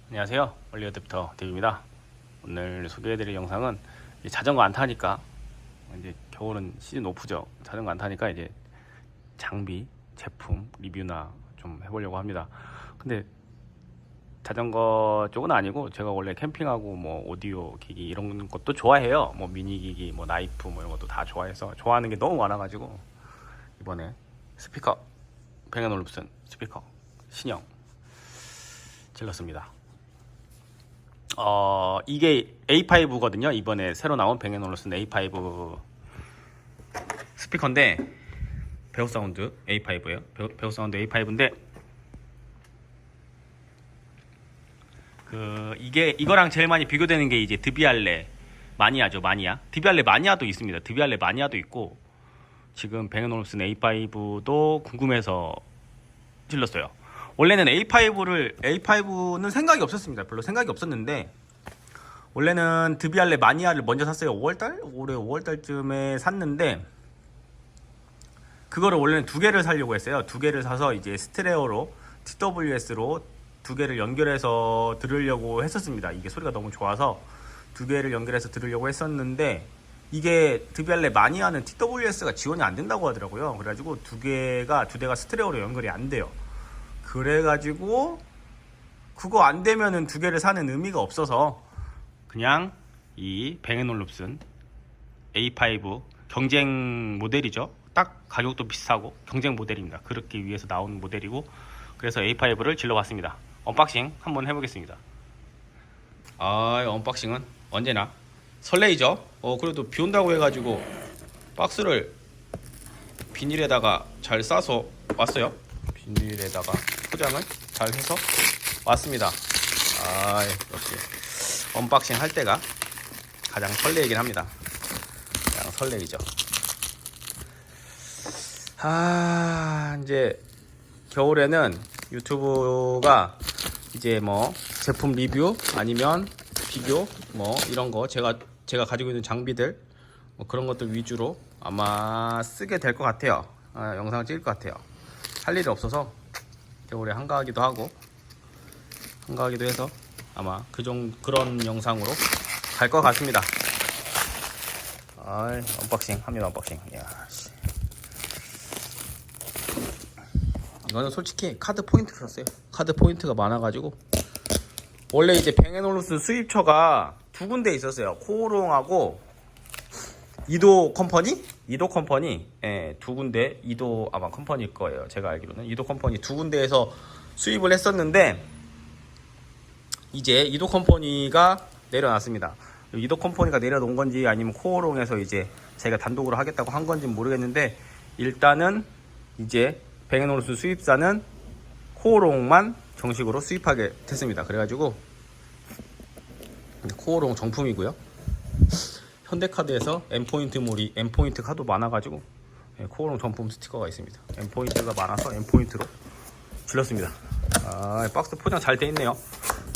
안녕하세요, 원리 어댑터 데뷔입니다. 오늘 소개해드릴 영상은 자전거 안 타니까, 이제 겨울은 시즌 오프죠. 자전거 안 타니까 이제 장비, 제품 리뷰나 좀 해보려고 합니다. 근데 자전거 쪽은 아니고, 제가 원래 캠핑하고 뭐 오디오 기기 이런 것도 좋아해요. 뭐 미니 기기, 뭐 나이프 뭐 이런 것도 다 좋아해서 좋아하는 게 너무 많아가지고 이번에 스피커, 뱅앤올룹슨 스피커 신형 질렀습니다. 이게 A5거든요. 이번에 새로 나온 뱅앤올룹슨 A5 스피커인데, 베어사운드 A5예요. 베어사운드 A5인데, 이거랑 제일 많이 비교되는 게 이제 드비알레 마니아죠. 마니아. 드비알레 마니아도 있습니다. 드비알레 마니아도 있고, 지금 뱅앤올룹슨 A5도 궁금해서 질렀어요. 원래는 A5는 생각이 없었습니다. 별로 생각이 없었는데, 원래는 드비알레 마니아를 먼저 샀어요. 올해 5월달쯤에 샀는데, 그거를 원래는 두 개를 사려고 했어요. 두 개를 사서 이제 스테레오로 TWS로 두 개를 연결해서 들으려고 했었습니다. 이게 소리가 너무 좋아서 두 개를 연결해서 들으려고 했었는데, 이게 드비알레 마니아는 TWS가 지원이 안 된다고 하더라고요. 그래가지고 두 대가 스테레오로 연결이 안 돼요. 그래가지고 그거 안 되면은 두 개를 사는 의미가 없어서 그냥 이 뱅앤올룹슨 A5 경쟁 모델이죠. 딱 가격도 비싸고 경쟁 모델입니다. 그렇기 위해서 나온 모델이고, 그래서 A5를 질러봤습니다. 언박싱 한번 해보겠습니다. 언박싱은 언제나 설레이죠. 그래도 비 온다고 해가지고 박스를 비닐에다가 잘 싸서 왔어요. 비닐에다가 포장을 잘 해서 왔습니다. 역시 언박싱 할 때가 가장 설레이긴 합니다. 가장 설레이죠. 이제 겨울에는 유튜브가 이제 뭐 제품 리뷰 아니면 비교 뭐 이런 거 제가 가지고 있는 장비들 뭐 그런 것들 위주로 아마 쓰게 될 것 같아요. 영상을 찍을 것 같아요. 할 일이 없어서 겨울에 한가하기도 해서 아마 그런 영상으로 갈 것 같습니다. 언박싱 합니다. 언박싱. 이거는 솔직히 카드 포인트를 샀어요. 카드 포인트가 많아가지고. 원래 이제 뱅앤올룹슨 수입처가 두 군데 있었어요. 코오롱하고 이도 컴퍼니, 두 군데, 이도 아마 컴퍼니일 거예요. 제가 알기로는 이도 컴퍼니 두 군데에서 수입을 했었는데, 이제 이도 컴퍼니가 내려놨습니다. 이도 컴퍼니가 내려놓은 건지 아니면 코오롱에서 이제 제가 단독으로 하겠다고 한 건지 모르겠는데, 일단은 이제 뱅앤올룹슨 수입사는 코오롱만 정식으로 수입하게 됐습니다. 그래가지고 코오롱 정품이고요. 현대카드에서 M포인트 카드 많아가지고 코오롱 정품 스티커가 있습니다. M포인트가 많아서 M포인트로 질렀습니다. 박스 포장 잘 돼 있네요.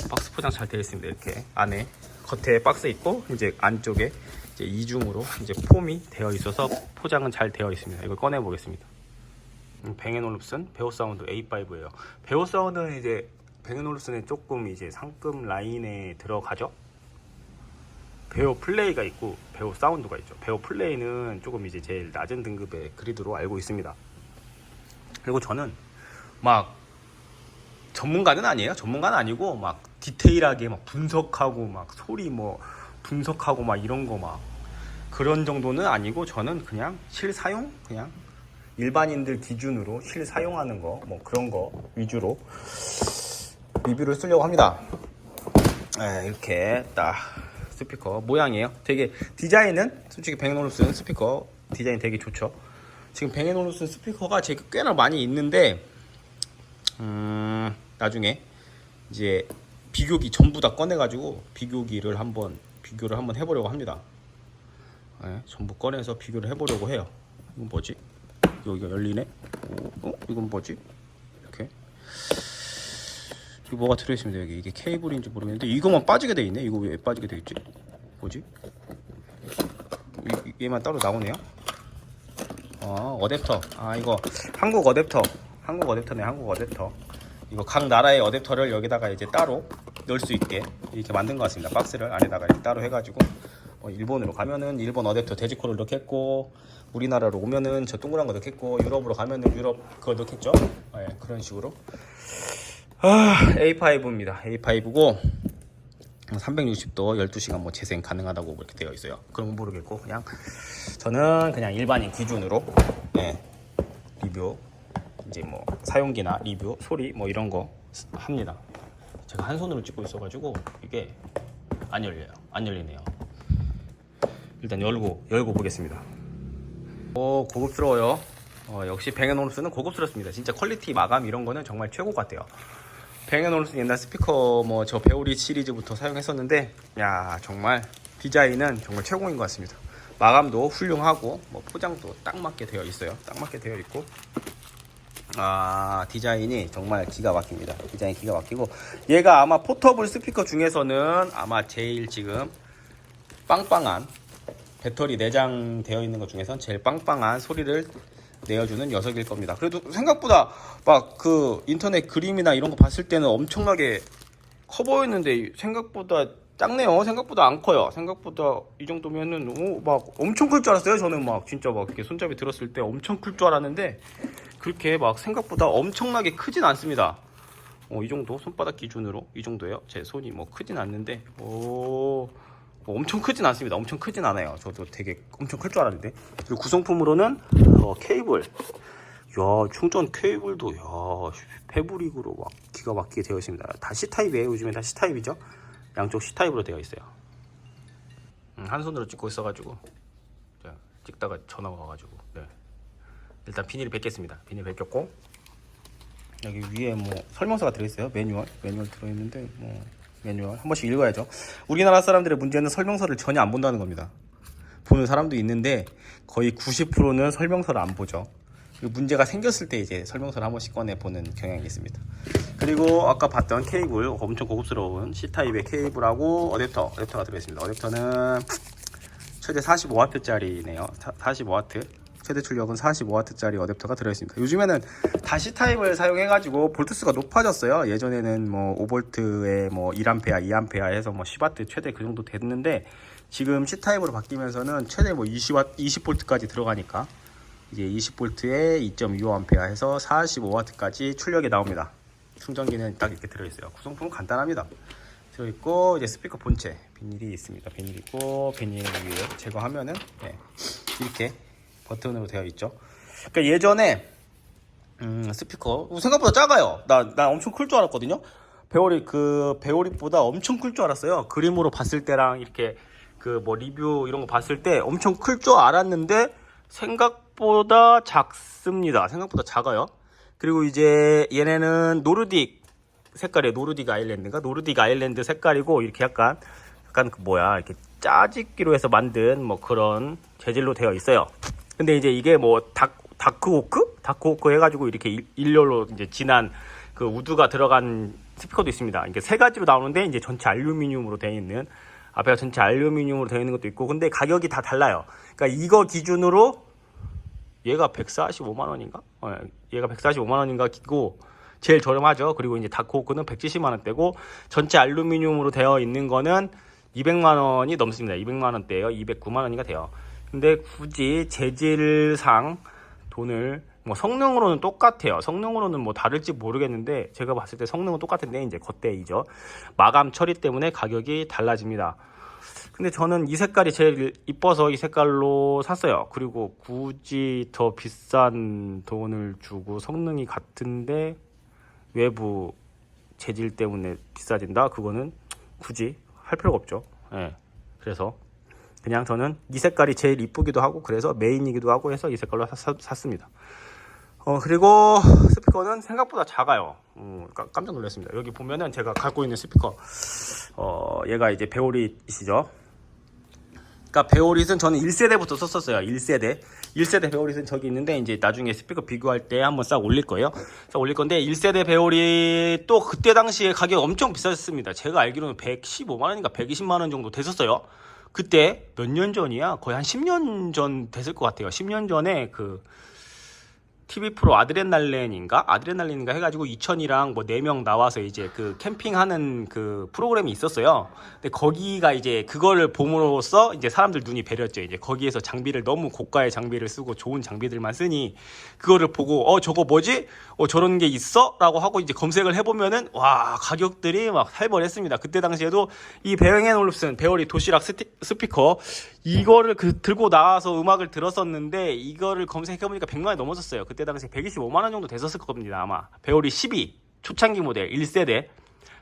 박스 포장 잘 돼 있습니다. 이렇게 안에 겉에 박스 있고, 이제 안쪽에 이제 이중으로 이제 폼이 되어 있어서 포장은 잘 되어 있습니다. 이걸 꺼내 보겠습니다. 뱅앤올룹슨 베어사운드 A5예요. 베어사운드는 이제 뱅앤올룹슨에 조금 이제 상급 라인에 들어가죠. 베어 플레이가 있고 베어 사운드가 있죠. 베어 플레이는 조금 이제 제일 낮은 등급의 그리드로 알고 있습니다. 그리고 저는 막 전문가는 아니고 막 디테일하게 막 분석하고 막 소리 뭐 분석하고 막 이런 거 막 그런 정도는 아니고, 저는 그냥 실사용, 그냥 일반인들 기준으로 실사용하는 거 뭐 그런 거 위주로 리뷰를 쓰려고 합니다. 이렇게 딱 스피커 모양이에요. 되게 디자인은 솔직히 뱅앤올룹슨 스피커 디자인 되게 좋죠. 지금 뱅앤올룹슨 스피커가 제가 꽤나 많이 있는데, 나중에 이제 비교기 전부 다 꺼내가지고 비교를 한번 해보려고 합니다. 전부 꺼내서 비교를 해보려고 해요. 이건 뭐지? 여기가 열리네. 이건 뭐지? 이렇게 이거 뭐가 들어있습니다. 여기 이게 케이블인지 모르겠는데 이거만 빠지게 돼 있네. 이거 왜 빠지게 돼 있지? 뭐지? 얘만 따로 나오네요. 어댑터. 이거 한국 어댑터네. 한국 어댑터. 이거 각 나라의 어댑터를 여기다가 이제 따로 넣을 수 있게 이렇게 만든 것 같습니다. 박스를 안에다가 이렇게 따로 해가지고 일본으로 가면은 일본 어댑터 데지코를 넣겠고, 우리나라로 오면은 저 동그란 거 넣겠고, 유럽으로 가면은 유럽 그거 넣겠죠. 네, 그런 식으로. A5입니다. A5고 360도 12시간 뭐 재생 가능하다고 이렇게 되어 있어요. 그런 건 모르겠고, 그냥 저는 그냥 일반인 기준으로 리뷰, 이제 뭐 사용기나 리뷰, 소리 뭐 이런 거 합니다. 제가 한 손으로 찍고 있어가지고 이게 안 열려요. 안 열리네요. 일단 열고 보겠습니다. 오, 고급스러워요. 역시 뱅앤올ufsen은 고급스럽습니다. 진짜 퀄리티 마감 이런 거는 정말 최고 같아요. 뱅앤올ufsen 옛날 스피커 뭐 저 베오리 시리즈부터 사용했었는데, 야 정말 디자인은 정말 최고인 것 같습니다. 마감도 훌륭하고 뭐 포장도 딱 맞게 되어 있어요. 딱 맞게 되어 있고, 디자인이 정말 기가 막힙니다. 디자인 기가 막히고, 얘가 아마 포터블 스피커 중에서는 아마 제일 지금 빵빵한, 배터리 내장되어 있는 것 중에선 제일 빵빵한 소리를 내어주는 녀석일 겁니다. 그래도 생각보다 막 그 인터넷 그림이나 이런 거 봤을 때는 엄청나게 커 보였는데 생각보다 작네요. 생각보다 안 커요. 생각보다 이 정도면은 막 엄청 클 줄 알았어요. 저는 막 진짜 막 이렇게 손잡이 들었을 때 엄청 클 줄 알았는데 그렇게 막 생각보다 엄청나게 크진 않습니다. 이 정도 손바닥 기준으로 이 정도예요. 제 손이 뭐 크진 않는데 뭐 엄청 크진 않습니다. 엄청 크진 않아요. 저도 되게 엄청 클 줄 알았는데. 그리고 구성품으로는 케이블, 충전 케이블도 패브릭으로 막 기가 막히게 되어 있습니다. 다 C타입이에요. 요즘에 다 C타입이죠. 양쪽 C타입으로 되어 있어요. 한 손으로 찍고 있어가지고 찍다가 전화가 와가지고 일단 비닐을 벗겠습니다. 비닐 벗겼고, 여기 위에 뭐 설명서가 들어있어요. 매뉴얼 들어있는데 뭐 매뉴얼 한 번씩 읽어야죠. 우리나라 사람들의 문제는 설명서를 전혀 안 본다는 겁니다. 보는 사람도 있는데 거의 90%는 설명서를 안 보죠. 그리고 문제가 생겼을 때 이제 설명서를 한 번씩 꺼내 보는 경향이 있습니다. 그리고 아까 봤던 케이블, 엄청 고급스러운 C타입의 케이블하고 어댑터가 들어있습니다. 어댑터는 최대 45W짜리네요. 45W. 최대 출력은 45W짜리 어댑터가 들어있습니다. 요즘에는 다 C타입을 사용해가지고 볼트수가 높아졌어요. 예전에는 뭐 5V에 뭐 1A, 2A 해서 뭐 10W 최대 그 정도 됐는데, 지금 C타입으로 바뀌면서는 최대 뭐 20V까지 들어가니까 이제 20V에 2.25A 해서 45W까지 출력이 나옵니다. 충전기는 딱 이렇게 들어있어요. 구성품은 간단합니다. 들어있고, 이제 스피커 본체 비닐이 있습니다. 비닐 있고, 비닐 위에 제거하면은 이렇게 버튼으로 되어 있죠. 그러니까 예전에 스피커 생각보다 작아요. 나 엄청 클 줄 알았거든요. 베오릭보다 엄청 클 줄 알았어요. 그림으로 봤을 때랑 이렇게 그 뭐 리뷰 이런 거 봤을 때 엄청 클 줄 알았는데 생각보다 작습니다. 생각보다 작아요. 그리고 이제 얘네는 노르딕 색깔이에요. 노르딕 아일랜드 색깔이고, 이렇게 약간 이렇게 짜집기로 해서 만든 뭐 그런 재질로 되어 있어요. 근데 이제 이게 뭐 다크호크 해가지고 이렇게 일렬로 이제 진한 그 우드가 들어간 스피커도 있습니다. 이게 세 가지로 나오는데 이제 전체 알루미늄으로 되어 있는, 앞에가 전체 알루미늄으로 되어 있는 것도 있고, 근데 가격이 다 달라요. 그러니까 이거 기준으로 얘가 145만 원인가? 얘가 145만 원인가 기고 제일 저렴하죠. 그리고 이제 다크호크는 170만 원대고, 전체 알루미늄으로 되어 있는 거는 200만 원이 넘습니다. 200만 원대예요. 209만 원인가 돼요. 근데 굳이 재질상 돈을, 뭐 성능으로는 똑같아요. 성능으로는 뭐 다를지 모르겠는데 제가 봤을 때 성능은 똑같은데 이제 겉대이죠. 마감 처리 때문에 가격이 달라집니다. 근데 저는 이 색깔이 제일 이뻐서 이 색깔로 샀어요. 그리고 굳이 더 비싼 돈을 주고 성능이 같은데 외부 재질 때문에 비싸진다? 그거는 굳이 할 필요가 없죠. 그래서 그냥 저는 이 색깔이 제일 이쁘기도 하고 그래서 메인이기도 하고 해서 이 색깔로 샀습니다. 그리고 스피커는 생각보다 작아요. 깜짝 놀랐습니다. 여기 보면은 제가 갖고 있는 스피커, 얘가 이제 베오릿이죠. 그러니까 베오릿은 저는 1세대부터 썼었어요. 1세대 베오릿은 저기 있는데, 이제 나중에 스피커 비교할 때 한번 싹 올릴 거예요. 싹 올릴 건데, 1세대 베오릿 또 그때 당시에 가격 엄청 비쌌습니다. 제가 알기로는 115만 원인가 120만 원 정도 됐었어요. 그때 몇 년 전이야? 거의 한 10년 전 됐을 것 같아요. 10년 전에 그 TV 프로 아드레날린인가 해가지고 2000이랑 뭐 4명 나와서 이제 그 캠핑하는 그 프로그램이 있었어요. 근데 거기가 이제 그거를 봄으로써 이제 사람들 눈이 배렸죠. 이제 거기에서 장비를 너무 고가의 장비를 쓰고 좋은 장비들만 쓰니 그거를 보고 저거 뭐지? 저런 게 있어? 라고 하고 이제 검색을 해보면은 와 가격들이 막 살벌했습니다. 그때 당시에도 이 베어앤올uf슨 베어리 도시락 스피커 이거를 들고 나와서 음악을 들었었는데 이거를 검색해보니까 100만원이 넘었었어요. 그때 당시에 125만원 정도 됐었을 겁니다. 아마 베어리 12 초창기 모델 1세대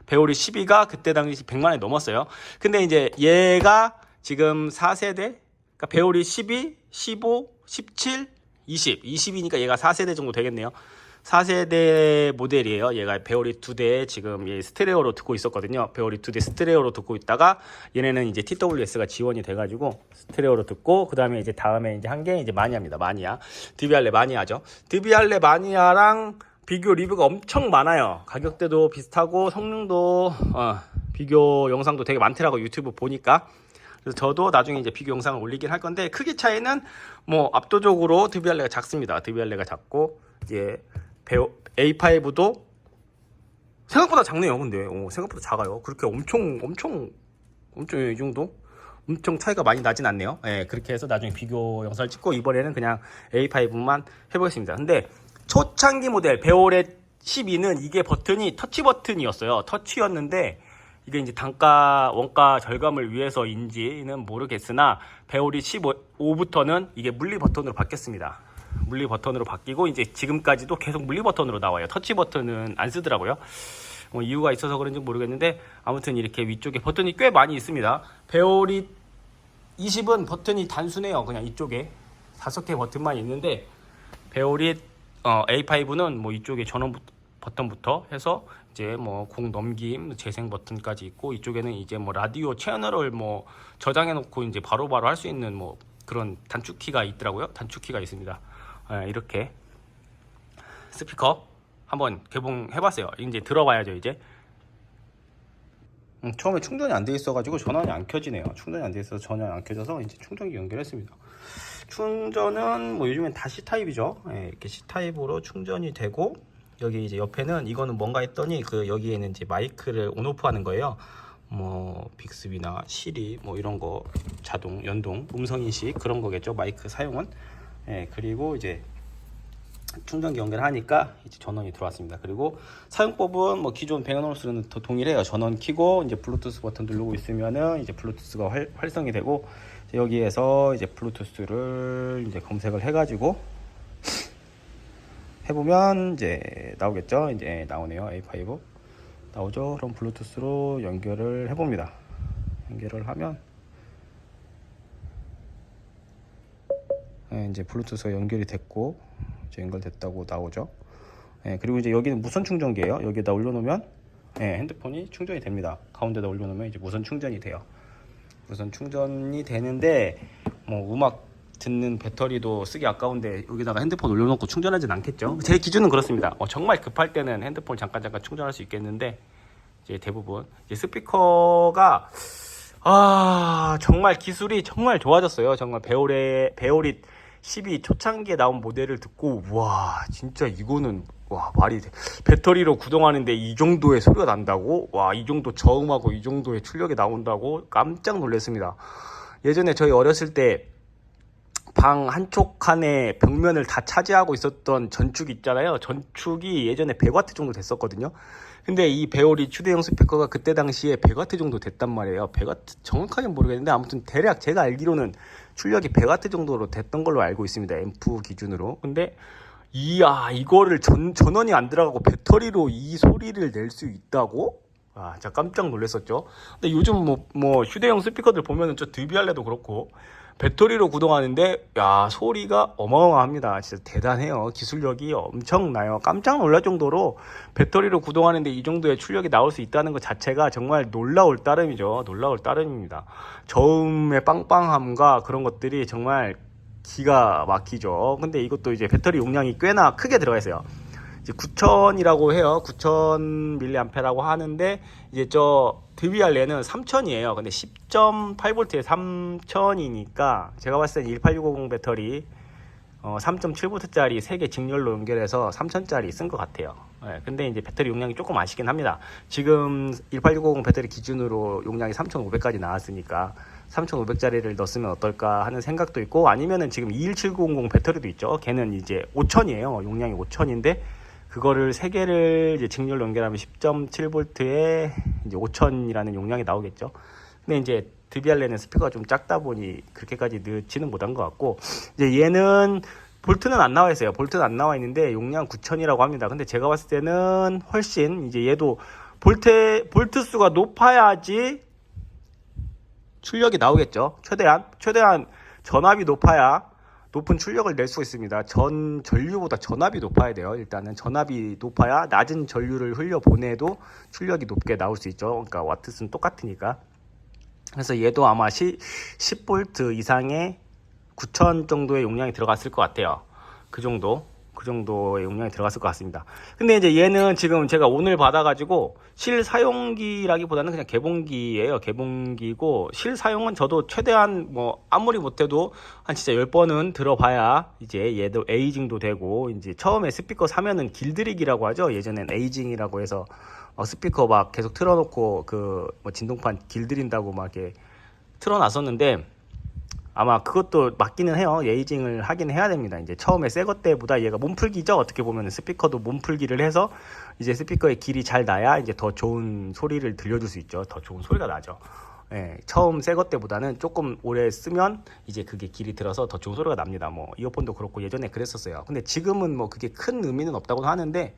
베어리 12가 그때 당시 100만원이 넘었어요. 근데 이제 얘가 지금 4세대 그러니까 베어리 12, 15, 17, 20이니까 얘가 4세대 정도 되겠네요. 4세대 모델이에요. 얘가 베어리 2대 지금 얘 스테레오로 듣고 있었거든요. 베어리 2대 스테레오로 듣고 있다가 얘네는 이제 TWS가 지원이 돼가지고 스테레오로 듣고 그 다음에 이제 다음에 이제 한 게 이제 마니아입니다. 마니아 드비알레 마니아죠. 드비알레 마니아랑 비교 리뷰가 엄청 많아요. 가격대도 비슷하고 성능도 비교 영상도 되게 많더라고 유튜브 보니까. 그래서 저도 나중에 이제 비교 영상을 올리긴 할 건데 크기 차이는 뭐 압도적으로 드비알레가 작습니다. 드비알레가 작고 이제 A5도 생각보다 작네요. 근데 생각보다 작아요. 그렇게 엄청 이 정도 엄청 차이가 많이 나진 않네요. 예, 그렇게 해서 나중에 비교 영상을 찍고 이번에는 그냥 A5만 해보겠습니다. 근데 초창기 모델 베오레 12는 이게 버튼이 터치 버튼이었어요. 터치였는데 이게 이제 원가 절감을 위해서인지는 모르겠으나 베오리 15부터는 이게 물리 버튼으로 바뀌었습니다. 물리 버튼으로 바뀌고 이제 지금까지도 계속 물리 버튼으로 나와요. 터치 버튼은 안 쓰더라고요. 이유가 있어서 그런지 모르겠는데 아무튼 이렇게 위쪽에 버튼이 꽤 많이 있습니다. 베오리 20은 버튼이 단순해요. 그냥 이쪽에 5개 버튼만 있는데 베오리 A5는 뭐 이쪽에 전원 버튼부터 해서 이제 뭐 공 넘김, 재생 버튼까지 있고 이쪽에는 이제 뭐 라디오 채널을 뭐 저장해 놓고 이제 바로바로 할 수 있는 뭐 그런 단축키가 있더라고요. 단축키가 있습니다. 이렇게 스피커 한번 개봉해봤어요. 이제 들어봐야죠. 이제 처음에 충전이 안 돼 있어가지고 전원이 안 켜지네요. 충전이 안 돼 있어서 전원이 안 켜져서 이제 충전기 연결했습니다. 충전은 뭐 요즘엔 다 C타입이죠. 이렇게 C타입으로 충전이 되고 여기 이제 옆에는 이거는 뭔가 했더니 그 여기에는 이제 마이크를 온오프 하는 거예요. 뭐 빅스비나 시리 뭐 이런 거 자동 연동 음성 인식 그런 거겠죠. 마이크 사용은. 그리고 이제 충전기 연결하니까 이제 전원이 들어왔습니다. 그리고 사용법은 뭐 기존 베어앤올uf슨은 더 동일해요. 전원 켜고 이제 블루투스 버튼 누르고 있으면은 이제 블루투스가 활성이 되고 여기에서 이제 블루투스를 이제 검색을 해가지고 해보면 이제 나오겠죠. 이제 나오네요. A5 나오죠. 그럼 블루투스로 연결을 해봅니다. 연결을 하면 이제 블루투스가 연결이 됐고 이제 연결됐다고 나오죠. 그리고 이제 여기는 무선 충전기예요. 여기에다 올려놓으면 핸드폰이 충전이 됩니다. 가운데다 올려놓으면 이제 무선 충전이 돼요. 무선 충전이 되는데 뭐 음악 듣는 배터리도 쓰기 아까운데 여기다가 핸드폰 올려놓고 충전하진 않겠죠. 제 기준은 그렇습니다. 정말 급할 때는 핸드폰 잠깐 충전할 수 있겠는데 이제 대부분 이제 스피커가 정말 기술이 정말 좋아졌어요. 정말 베오리 12 초창기에 나온 모델을 듣고 와 진짜 이거는 와 말이 돼. 배터리로 구동하는데 이 정도의 소리가 난다고? 와 이 정도 저음하고 이 정도의 출력이 나온다고 깜짝 놀랐습니다. 예전에 저희 어렸을 때 방 한쪽 칸에 벽면을 다 차지하고 있었던 전축 있잖아요. 전축이 예전에 100W 정도 됐었거든요. 근데 이 베오리 휴대용 스피커가 그때 당시에 100W 정도 됐단 말이에요. 100W 정확하게 모르겠는데 아무튼 대략 제가 알기로는 출력이 100W 정도로 됐던 걸로 알고 있습니다. 앰프 기준으로. 근데 이거를 전원이 안 들어가고 배터리로 이 소리를 낼 수 있다고? 진짜 깜짝 놀랐었죠. 근데 요즘 뭐 휴대용 스피커들 보면은 저 드비알레도 그렇고 배터리로 구동하는데 소리가 어마어마합니다. 진짜 대단해요. 기술력이 엄청나요. 깜짝 놀랄 정도로 배터리로 구동하는데 이 정도의 출력이 나올 수 있다는 것 자체가 정말 놀라울 따름이죠. 놀라울 따름입니다. 저음의 빵빵함과 그런 것들이 정말 기가 막히죠. 근데 이것도 이제 배터리 용량이 꽤나 크게 들어가 있어요. 이제 9000이라고 해요. 9000mAh라고 하는데 이제 저 드비알레는 3000이에요. 근데 10.8V에 3000이니까 제가 봤을 땐 18650 배터리 3.7V짜리 3개 직렬로 연결해서 3000짜리 쓴 것 같아요. 예, 근데 이제 배터리 용량이 조금 아쉽긴 합니다. 지금 18650 배터리 기준으로 용량이 3500까지 나왔으니까 3500짜리를 넣었으면 어떨까 하는 생각도 있고, 아니면은 지금 21790 배터리도 있죠. 걔는 이제 5000이에요. 용량이 5000인데 그거를 3개를 이제 직렬로 연결하면 10.7V에 이제 5000이라는 용량이 나오겠죠. 근데 이제 드비알레는 스피커가 좀 작다 보니 그렇게까지 넣지는 못한 것 같고, 이제 얘는 볼트는 안 나와 있어요. 볼트는 안 나와 있는데 용량 9000이라고 합니다. 근데 제가 봤을 때는 훨씬 이제 얘도 볼트 수가 높아야지 출력이 나오겠죠. 최대한 전압이 높아야 높은 출력을 낼 수 있습니다. 전류보다 전압이 높아야 돼요. 일단은 전압이 높아야 낮은 전류를 흘려 보내도 출력이 높게 나올 수 있죠. 그러니까 와트수는 똑같으니까. 그래서 얘도 아마 10V 이상의 9000 정도의 용량이 들어갔을 것 같아요. 그 정도의 용량이 들어갔을 것 같습니다. 근데 이제 얘는 지금 제가 오늘 받아가지고 실사용기라기보다는 그냥 개봉기예요. 개봉기고, 실사용은 저도 최대한 뭐 아무리 못해도 한 진짜 10번은 들어봐야 이제 얘도 에이징도 되고, 이제 처음에 스피커 사면은 길들이기라고 하죠. 예전엔 에이징이라고 해서 스피커 막 계속 틀어놓고 그 뭐 진동판 길들인다고 막 이렇게 틀어놨었는데, 아마 그것도 맞기는 해요. 에이징을 하긴 해야 됩니다. 이제 처음에 새거 때보다 얘가 몸풀기죠. 어떻게 보면 스피커도 몸풀기를 해서 이제 스피커의 길이 잘 나야 이제 더 좋은 소리를 들려줄 수 있죠. 더 좋은 소리가 나죠. 예, 처음 새거 때보다는 조금 오래 쓰면 이제 그게 길이 들어서 더 좋은 소리가 납니다. 뭐 이어폰도 그렇고 예전에 그랬었어요. 근데 지금은 뭐 그게 큰 의미는 없다고 하는데,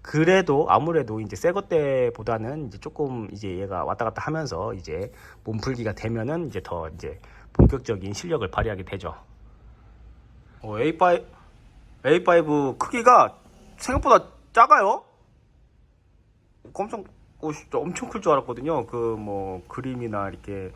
그래도 아무래도 이제 새거 때보다는 이제 조금 이제 얘가 왔다 갔다 하면서 이제 몸풀기가 되면은 이제 더 이제 본격적인 실력을 발휘하게 되죠. A5 크기가 생각보다 작아요. 엄청 클 줄 알았거든요. 그 뭐 그림이나 이렇게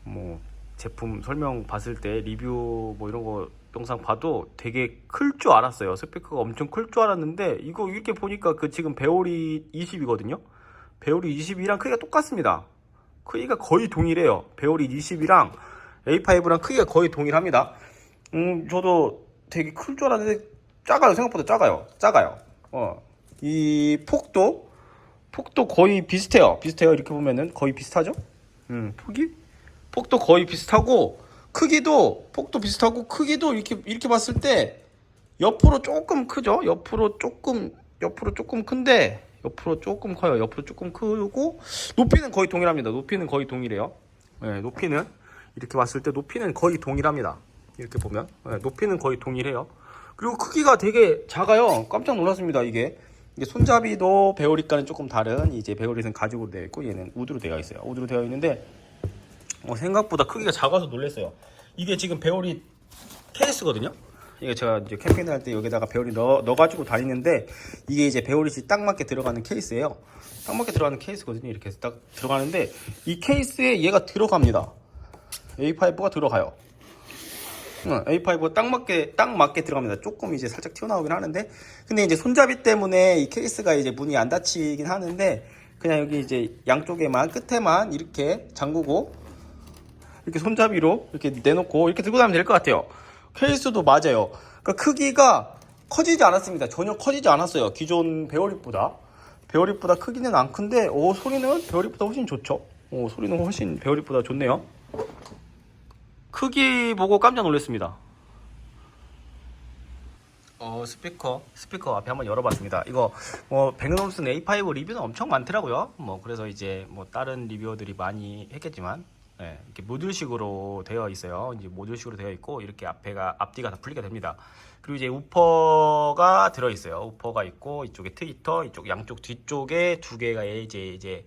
뭐 제품 설명 봤을 때 리뷰 뭐 이런 거 영상 봐도 되게 클 줄 알았어요. 스피커가 엄청 클 줄 알았는데, 이거 이렇게 보니까 그 지금 배오리 20이거든요. 배오리 22랑 크기가 똑같습니다. 크기가 거의 동일해요. 배오리 20이랑 A5랑 크기가 거의 동일합니다. 저도 되게 클 줄 알았는데 작아요. 생각보다 작아요. 이 폭도 거의 비슷해요. 이렇게 보면은 거의 비슷하죠? 폭도 거의 비슷하고, 폭도 비슷하고, 크기도 이렇게 봤을 때 옆으로 조금 크죠? 옆으로 조금 큰데, 옆으로 조금 커요. 옆으로 조금 크고, 높이는 거의 동일합니다. 높이는 거의 동일해요. 네, 높이는 이렇게 봤을 때 높이는 거의 동일합니다. 이렇게 보면 높이는 거의 동일해요. 그리고 크기가 되게 작아요. 깜짝 놀랐습니다. 이게 손잡이도 배오리과는 조금 다른, 이제 배오리는 가죽으로 되어 있고 얘는 우드로 되어 있어요. 우드로 되어 있는데 생각보다 크기가 작아서 놀랐어요. 이게 지금 배오리 케이스거든요. 이게 제가 이제 캠핑 할 때 여기다가 배오리 넣어가지고 다니는데, 이게 이제 배오리씨 딱 맞게 들어가는 케이스예요. 딱 맞게 들어가는 케이스거든요. 이렇게 해서 딱 들어가는데 이 케이스에 얘가 들어갑니다. A5가 들어가요. A5가 딱 맞게 들어갑니다. 조금 이제 살짝 튀어나오긴 하는데, 근데 이제 손잡이 때문에 이 케이스가 이제 문이 안 닫히긴 하는데, 그냥 여기 이제 양쪽에만 끝에만 이렇게 잠그고 이렇게 손잡이로 이렇게 내놓고 이렇게 들고 다니면 될 것 같아요. 케이스도 맞아요. 그러니까 크기가 커지지 않았습니다. 전혀 커지지 않았어요. 기존 배오리보다 크기는 안 큰데, 소리는 배오리보다 훨씬 좋죠. 소리는 훨씬 배오리보다 좋네요. 크기 보고 깜짝 놀랐습니다. 스피커 앞에 한번 열어봤습니다. 이거 배그놈슨 A5 리뷰는 엄청 많더라고요. 그래서 이제 다른 리뷰어들이 많이 했겠지만, 이렇게 모듈식으로 되어 있어요. 이제 모듈식으로 되어 있고, 이렇게 앞뒤가 다 분리가 됩니다. 그리고 이제 우퍼가 들어 있어요. 우퍼가 있고, 이쪽에 트위터, 이쪽 양쪽 뒤쪽에 두 개가 이제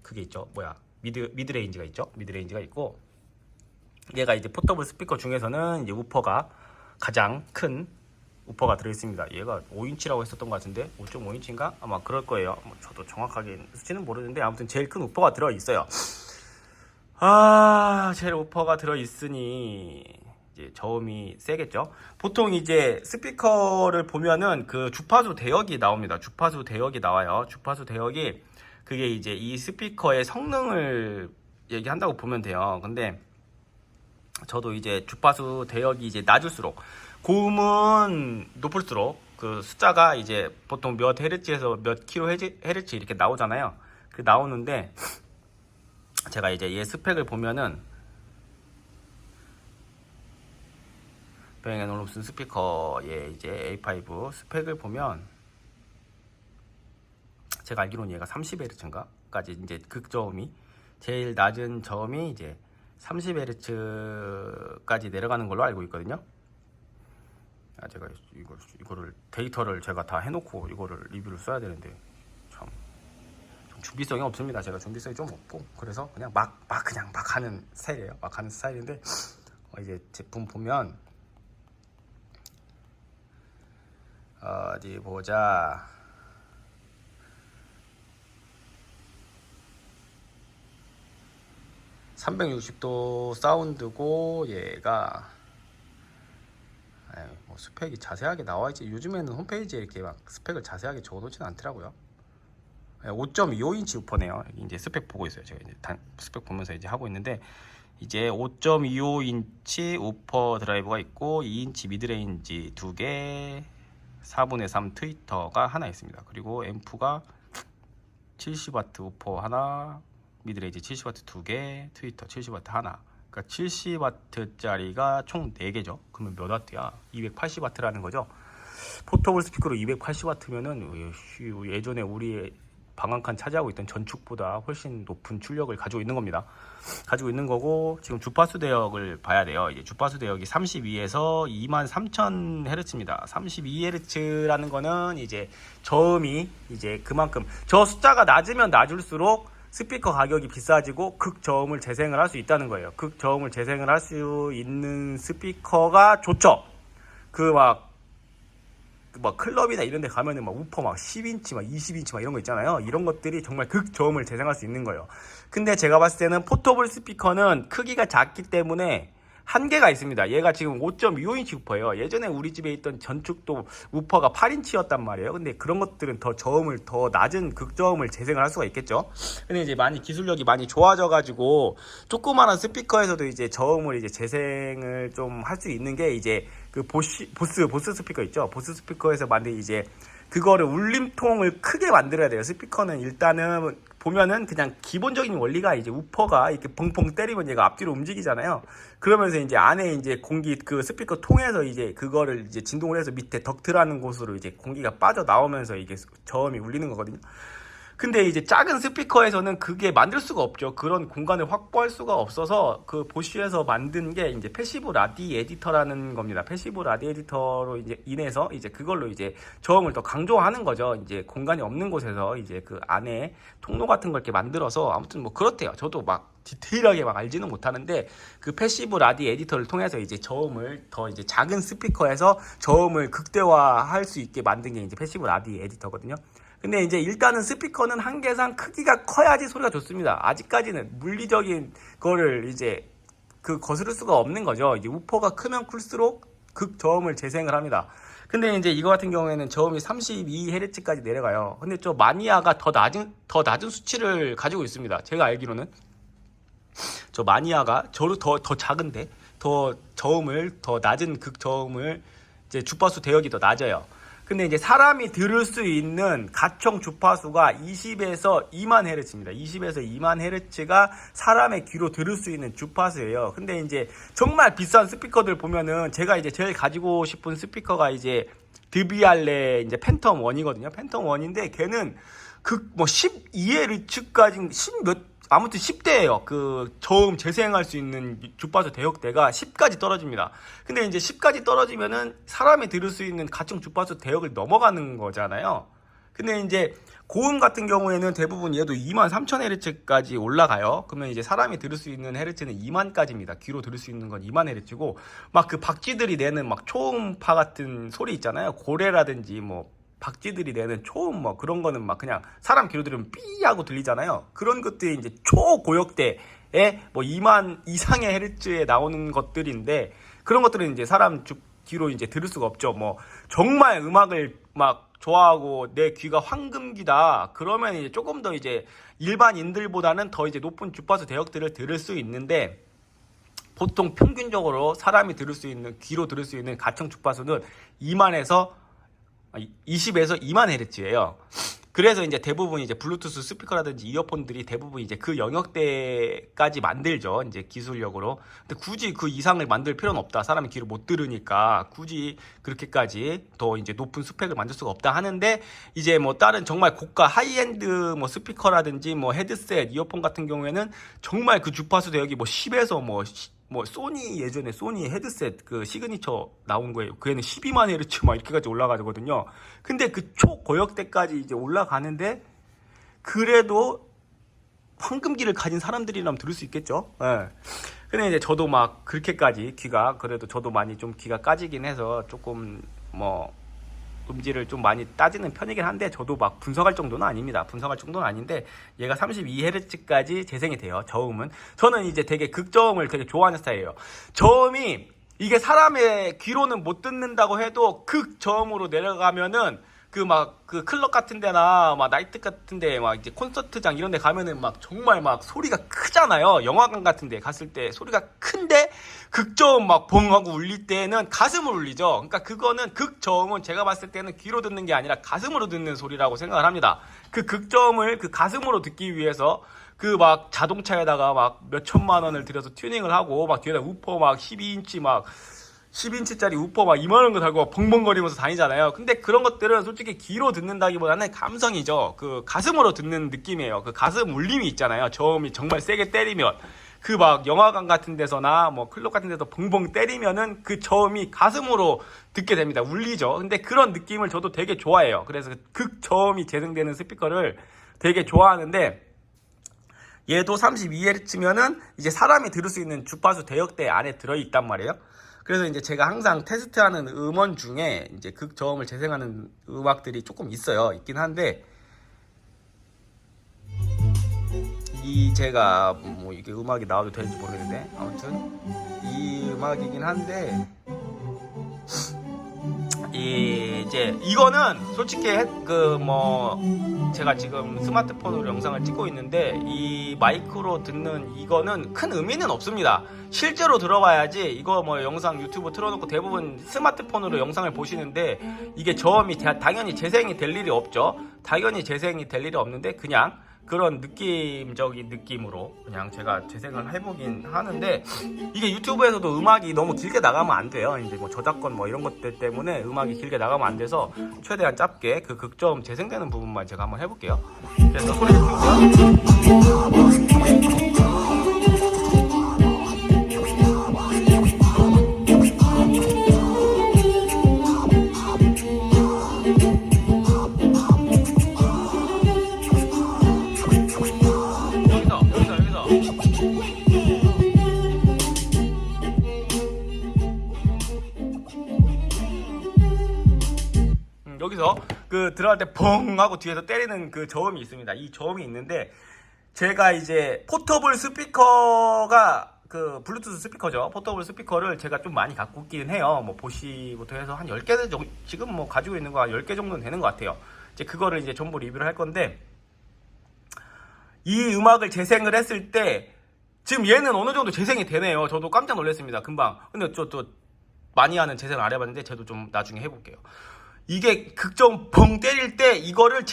그게 있죠. 미드레인지가 있죠. 미드레인지가 있고, 얘가 이제 포터블 스피커 중에서는 이제 우퍼가 가장 큰 우퍼가 들어있습니다. 얘가 5인치라고 했었던 것 같은데 5.5인치인가? 아마 그럴 거예요. 저도 정확하게 수치는 모르는데 아무튼 제일 큰 우퍼가 들어있어요. 제일 우퍼가 들어있으니 이제 저음이 세겠죠. 보통 이제 스피커를 보면은 그 주파수 대역이 나옵니다. 주파수 대역이 나와요. 주파수 대역이 그게 이제 이 스피커의 성능을 얘기한다고 보면 돼요. 근데 저도 이제 주파수 대역이 이제 낮을수록 고음은 높을수록 그 숫자가 이제 보통 몇 헤르츠에서 몇 킬로 헤르츠 이렇게 나오잖아요. 그 나오는데 제가 이제 얘 스펙을 보면은 뱅 앤 올uf슨 스피커의 이제 A5 스펙을 보면 제가 알기로는 얘가 30Hz인가까지 이제 극저음이 제일 낮은 저음이 이제 30Hz까지 내려가는 걸로 알고 있거든요. 제가 이거를 데이터를 제가 다 해놓고 이거를 리뷰를 써야 되는데 참 준비성이 없습니다. 제가 준비성이 좀 없고 그래서 그냥 막 하는 스타일이에요. 막 하는 스타일인데 이제 제품 보면 어디 보자. (360도) 사운드고 얘가 뭐 스펙이 자세하게 나와있지. 요즘에는 홈페이지에 이렇게 막 스펙을 자세하게 적어놓지는 않더라고요. 5.25인치 우퍼네요. 이제 스펙 보고 있어요. 제가 이제 스펙 보면서 이제 하고 있는데 이제 5.25인치 우퍼 드라이버가 있고 2인치 미드레인지 2개, 4분의 3 트위터가 하나 있습니다. 그리고 앰프가 70W 우퍼 하나, 미드레인지 70W 2개, 트위터 70W 하나. 그러니까 70W짜리가 총 4개죠. 그러면 몇 와트야? 280W라는 거죠. 포터블 스피커로 280W면은 예전에 우리 방한칸 차지하고 있던 전축보다 훨씬 높은 출력을 가지고 있는 겁니다. 가지고 있는 거고 지금 주파수 대역을 봐야 돼요. 이제 주파수 대역이 32에서 23,000Hz입니다. 32Hz라는 거는 이제 저음이 이제 그만큼 저 숫자가 낮으면 낮을수록 스피커 가격이 비싸지고 극저음을 재생을 할 수 있다는 거예요. 극저음을 재생을 할 수 있는 스피커가 좋죠. 막 클럽이나 이런 데 가면은 막 우퍼 막 10인치 막 20인치 막 이런 거 있잖아요. 이런 것들이 정말 극저음을 재생할 수 있는 거예요. 근데 제가 봤을 때는 포터블 스피커는 크기가 작기 때문에 한계가 있습니다. 얘가 지금 5.25인치 우퍼예요. 예전에 우리 집에 있던 전축도 우퍼가 8인치였단 말이에요. 근데 그런 것들은 더 낮은 극저음을 재생을 할 수가 있겠죠. 근데 이제 기술력이 많이 좋아져 가지고 조그마한 스피커에서도 이제 저음을 이제 재생을 좀 할 수 있는 게 이제 그 보스 스피커 있죠. 보스 스피커에서 만든 이제 그거를 울림통을 크게 만들어야 돼요. 스피커는 일단은 보면은 그냥 기본적인 원리가 이제 우퍼가 이렇게 펑펑 때리면 얘가 앞뒤로 움직이잖아요. 그러면서 이제 안에 이제 공기 그 스피커 통해서 이제 그거를 이제 진동을 해서 밑에 덕트라는 곳으로 이제 공기가 빠져 나오면서 이게 저음이 울리는 거거든요. 근데 이제 작은 스피커에서는 그게 만들 수가 없죠. 그런 공간을 확보할 수가 없어서 그 보쉬에서 만든 게 이제 패시브 라디 에디터라는 겁니다. 패시브 라디 에디터로 이제 인해서 이제 그걸로 이제 저음을 더 강조하는 거죠. 이제 공간이 없는 곳에서 이제 그 안에 통로 같은 걸 이렇게 만들어서 아무튼 뭐 그렇대요. 저도 막 디테일하게 막 알지는 못하는데 그 패시브 라디 에디터를 통해서 이제 저음을 더 이제 작은 스피커에서 저음을 극대화할 수 있게 만든 게 이제 패시브 라디 에디터거든요. 근데 이제 일단은 스피커는 한계상 크기가 커야지 소리가 좋습니다. 아직까지는 물리적인 거를 이제 거스를 수가 없는 거죠. 이제 우퍼가 크면 클수록 극저음을 재생을 합니다. 근데 이제 이거 같은 경우에는 저음이 32Hz까지 내려가요. 근데 저 마니아가 더 낮은 수치를 가지고 있습니다. 제가 알기로는 저 마니아가 저로 더 작은데 더 저음을 더 낮은 극저음을 이제 주파수 대역이 더 낮아요. 근데 이제 사람이 들을 수 있는 가청 주파수가 20에서 2만 헤르츠입니다. 20에서 2만 헤르츠가 사람의 귀로 들을 수 있는 주파수예요. 근데 이제 정말 비싼 스피커들 보면은 제가 이제 제일 가지고 싶은 스피커가 이제 드비알레 이제 팬텀 1이거든요. 팬텀 1인데 걔는 뭐 12헤르츠까지 아무튼 10대예요. 그 저음 재생할 수 있는 주파수 대역대가 10까지 떨어집니다. 근데 이제 10까지 떨어지면은 사람이 들을 수 있는 가청 주파수 대역을 넘어가는 거잖아요. 근데 이제 고음 같은 경우에는 대부분 얘도 23,000Hz까지 올라가요. 그러면 이제 사람이 들을 수 있는 헤르츠는 2만까지입니다. 귀로 들을 수 있는 건 2만 헤르츠고 막 그 박쥐들이 내는 막 초음파 같은 소리 있잖아요. 고래라든지 뭐 박쥐들이 내는 초음 뭐 그런 거는 막 그냥 사람 귀로 들으면 삐 하고 들리잖아요. 그런 것들이 이제 초고역대에 뭐 2만 이상의 헤르츠에 나오는 것들인데 그런 것들은 이제 사람 귀로 이제 들을 수가 없죠. 뭐 정말 음악을 막 좋아하고 내 귀가 황금귀다 그러면 이제 조금 더 이제 일반인들보다는 더 이제 높은 주파수 대역들을 들을 수 있는데 보통 평균적으로 사람이 들을 수 있는, 귀로 들을 수 있는 가청 주파수는 20에서 2만 헤르츠예요. 그래서 이제 대부분 이제 블루투스 스피커라든지 이어폰들이 대부분 이제 그 영역대까지 만들죠. 이제 기술력으로. 근데 굳이 그 이상을 만들 필요는 없다. 사람이 귀를 못 들으니까 굳이 그렇게까지 더 이제 높은 스펙을 만들 수가 없다 하는데, 이제 뭐 다른 정말 고가 하이엔드 뭐 스피커라든지 뭐 헤드셋, 이어폰 같은 경우에는 정말 그 주파수 대역이 뭐 10에서 뭐 소니, 예전에 소니 헤드셋 그 시그니처 나온 거예요. 그 애는 12만 헤르츠 막 이렇게까지 올라가거든요. 근데 그 초고역대까지 이제 올라가는데, 그래도 황금기를 가진 사람들이라면 들을 수 있겠죠. 예. 근데 이제 저도 막 그렇게까지 귀가, 그래도 저도 많이 좀 귀가 까지긴 해서 조금 뭐 음질을 좀 많이 따지는 편이긴 한데, 저도 막 분석할 정도는 아닙니다. 분석할 정도는 아닌데, 얘가 32Hz까지 재생이 돼요. 저음은. 저는 이제 되게 극저음을 되게 좋아하는 스타일이에요. 저음이 이게 사람의 귀로는 못 듣는다고 해도 극저음으로 내려가면은 그 클럽 같은 데나 막 나이트 같은 데, 막 이제 콘서트장 이런 데 가면은 막 정말 막 소리가 크잖아요. 영화관 같은 데 갔을 때 소리가 큰데 극저음 막 봉 하고 울릴 때는 가슴을 울리죠. 그러니까 그거는 극저음은 제가 봤을 때는 귀로 듣는 게 아니라 가슴으로 듣는 소리라고 생각을 합니다. 그 극저음을 그 가슴으로 듣기 위해서 그 막 자동차에다가 막 몇 천만 원을 들여서 튜닝을 하고, 막 뒤에다 우퍼 막 12인치 막 10인치짜리 우퍼 막 이만한 거 달고 벙벙거리면서 다니잖아요. 근데 그런 것들은 솔직히 귀로 듣는다기보다는 감성이죠. 그 가슴으로 듣는 느낌이에요. 그 가슴 울림이 있잖아요. 저음이 정말 세게 때리면. 그 막 영화관 같은 데서나 뭐 클럽 같은 데서 벙벙 때리면은 그 저음이 가슴으로 듣게 됩니다. 울리죠. 근데 그런 느낌을 저도 되게 좋아해요. 그래서 극저음이 재생되는 스피커를 되게 좋아하는데, 얘도 32Hz면은 이제 사람이 들을 수 있는 주파수 대역대 안에 들어있단 말이에요. 그래서 이제 제가 항상 테스트하는 음원 중에 이제 극저음을 재생하는 음악들이 조금 있긴 한데, 이 제가 뭐 이게 음악이 나와도 되는지 모르겠는데, 아무튼 이 음악이긴 한데, 이제 이거는 솔직히 제가 지금 스마트폰으로 영상을 찍고 있는데, 이 마이크로 듣는 이거는 큰 의미는 없습니다. 실제로 들어봐야지. 이거 뭐 영상 유튜브 틀어놓고 대부분 스마트폰으로 영상을 보시는데, 이게 저음이 당연히 재생이 될 일이 없죠. 당연히 재생이 될 일이 없는데, 그냥 그런 느낌적인 느낌으로 그냥 제가 재생을 해보긴 하는데, 이게 유튜브에서도 음악이 너무 길게 나가면 안 돼요. 이제 뭐 저작권 뭐 이런 것들 때문에 음악이 길게 나가면 안 돼서 최대한 짧게 그 극저음 재생되는 부분만 제가 한번 해볼게요. 그래서 소리를 키우고요. 여기서 그 들어갈 때 펑 하고 뒤에서 때리는 그 저음이 있습니다. 이 저음이 있는데, 제가 이제 포터블 스피커가 그 블루투스 스피커죠. 포터블 스피커를 제가 좀 많이 갖고 있긴 해요. 뭐 보시부터 해서 한 10개 정도, 지금 뭐 가지고 있는 거 한 10개 정도는 되는 것 같아요. 이제 그거를 이제 전부 리뷰를 할 건데, 이 음악을 재생을 했을 때 지금 얘는 어느 정도 재생이 되네요. 저도 깜짝 놀랐습니다. 금방. 근데 또 많이 하는 재생을 안 해봤는데, 저도 좀 나중에 해볼게요. 이게 극저음 펑 때릴 때 이거를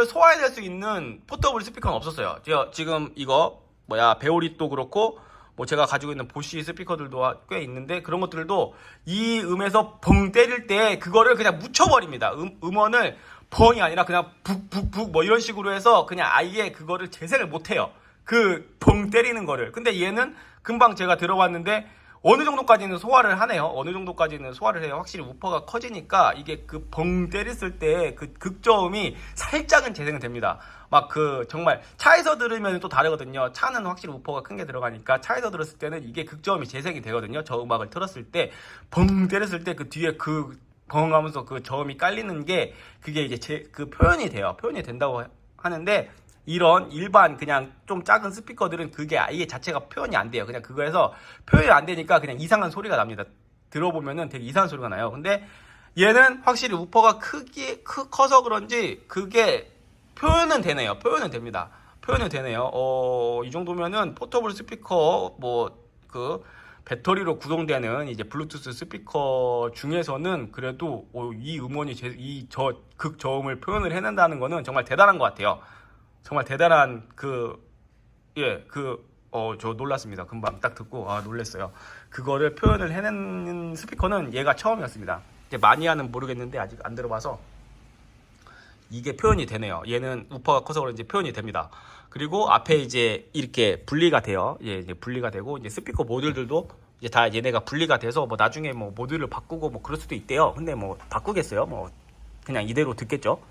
소화해낼 수 있는 포터블 스피커는 없었어요. 제가 지금 이거 베오릿도 그렇고, 뭐 제가 가지고 있는 보시 스피커들도 꽤 있는데, 그런 것들도 이 음에서 펑 때릴 때 그거를 그냥 묻혀버립니다. 음원을 펑이 아니라 그냥 북북북 뭐 이런 식으로 해서 그냥 아예 그거를 재생을 못해요. 그 펑 때리는 거를. 근데 얘는 금방 제가 들어봤는데 어느 정도까지는 소화를 하네요. 어느 정도까지는 소화를 해요. 확실히 우퍼가 커지니까 이게 그 벙 때렸을 때 그 극저음이 살짝은 재생은 됩니다. 막 정말 차에서 들으면 또 다르거든요. 차는 확실히 우퍼가 큰 게 들어가니까 차에서 들었을 때는 이게 극저음이 재생이 되거든요. 저 음악을 틀었을 때 벙 때렸을 때 그 뒤에 벙 하면서 그 저음이 깔리는 게, 그게 이제 그 표현이 돼요. 표현이 된다고 하는데, 이런 일반 그냥 좀 작은 스피커들은 그게 아예 자체가 표현이 안 돼요. 그냥 그거에서 표현이 안 되니까 그냥 이상한 소리가 납니다. 들어보면은 되게 이상한 소리가 나요. 근데 얘는 확실히 우퍼가 커서 그런지 그게 표현은 되네요. 표현은 됩니다. 표현은 되네요. 이 정도면은 포터블 스피커 뭐 그 배터리로 구동되는 이제 블루투스 스피커 중에서는 그래도 이 음원이 이 극저음을 표현을 해낸다는 거는 정말 대단한 것 같아요. 정말 대단한 저 놀랐습니다. 금방 딱 듣고 놀랐어요. 그거를 표현을 해내는 스피커는 얘가 처음이었습니다. 이제 마니아는 모르겠는데 아직 안 들어봐서 이게 표현이 되네요. 얘는 우퍼가 커서 그런지 표현이 됩니다. 그리고 앞에 이제 이렇게 분리가 돼요. 이제 분리가 되고 이제 스피커 모듈들도 이제 다 얘네가 분리가 돼서 뭐 나중에 뭐 모듈을 바꾸고 뭐 그럴 수도 있대요. 근데 뭐 바꾸겠어요? 뭐 그냥 이대로 듣겠죠.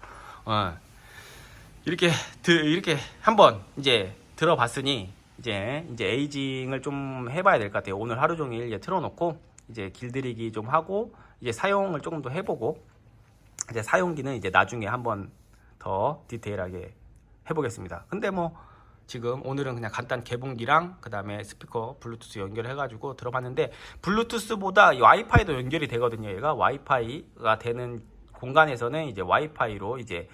이렇게 한번 이제 들어봤으니 이제 에이징을 좀 해봐야 될 것 같아요. 오늘 하루 종일 이제 틀어놓고 이제 길들이기 좀 하고 이제 사용을 조금 더 해보고 이제 사용기는 이제 나중에 한번 더 디테일하게 해보겠습니다. 근데 뭐 지금 오늘은 그냥 간단 개봉기랑 그 다음에 스피커 블루투스 연결해가지고 들어봤는데 블루투스보다 와이파이도 연결이 되거든요. 얘가 와이파이가 되는 공간에서는 이제 와이파이로 이제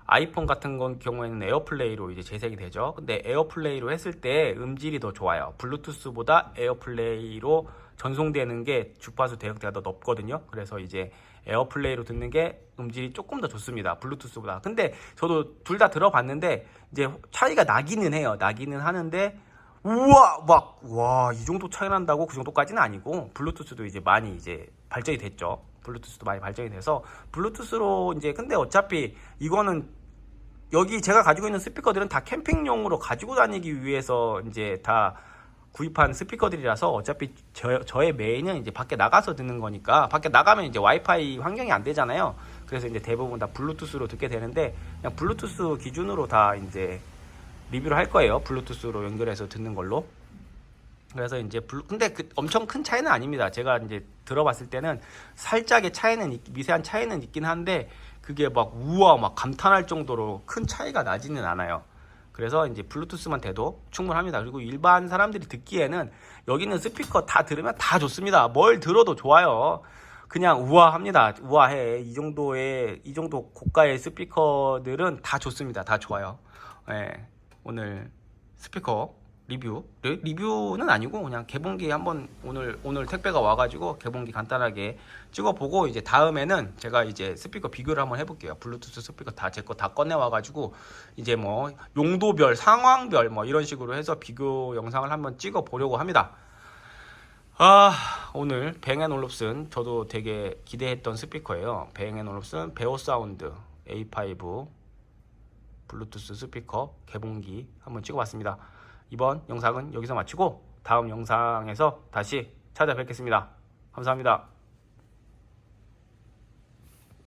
아이폰 같은 건 경우에는 에어플레이로 이제 재생이 되죠. 근데 에어플레이로 했을 때 음질이 더 좋아요. 블루투스보다 에어플레이로 전송되는 게 주파수 대역대가 더 높거든요. 그래서 이제 에어플레이로 듣는 게 음질이 조금 더 좋습니다. 블루투스보다. 근데 저도 둘 다 들어봤는데 이제 차이가 나기는 해요. 나기는 하는데 와, 이 정도 차이 난다고 그 정도까지는 아니고 블루투스도 이제 많이 이제 발전이 됐죠. 블루투스도 많이 발전이 돼서 블루투스로 이제 근데 어차피 이거는 여기 제가 가지고 있는 스피커들은 다 캠핑용으로 가지고 다니기 위해서 이제 다 구입한 스피커들이라서 어차피 저의 메인은 이제 밖에 나가서 듣는 거니까 밖에 나가면 이제 와이파이 환경이 안 되잖아요. 그래서 이제 대부분 다 블루투스로 듣게 되는데 그냥 블루투스 기준으로 다 이제 리뷰를 할 거예요. 블루투스로 연결해서 듣는 걸로. 그래서 이제 근데 엄청 큰 차이는 아닙니다. 제가 이제 들어봤을 때는 살짝의 차이는 미세한 차이는 있긴 한데 그게 막 막 감탄할 정도로 큰 차이가 나지는 않아요. 그래서 이제 블루투스만 돼도 충분합니다. 그리고 일반 사람들이 듣기에는 여기 있는 스피커 다 들으면 다 좋습니다. 뭘 들어도 좋아요. 그냥 우아합니다. 우아해. 이 정도 고가의 스피커들은 다 좋습니다. 다 좋아요. 네, 오늘 스피커 리뷰는 아니고 그냥 개봉기 한번 오늘 택배가 와가지고 개봉기 간단하게 찍어보고 이제 다음에는 제가 이제 스피커 비교를 한번 해볼게요. 블루투스 스피커 다 제 거 다 꺼내 와가지고 이제 뭐 용도별 상황별 뭐 이런 식으로 해서 비교 영상을 한번 찍어 보려고 합니다. 오늘 뱅앤올룹슨 저도 되게 기대했던 스피커예요. 뱅앤올룹슨 베어사운드 A5 블루투스 스피커 개봉기 한번 찍어봤습니다. 이번 영상은 여기서 마치고 다음 영상에서 다시 찾아뵙겠습니다. 감사합니다.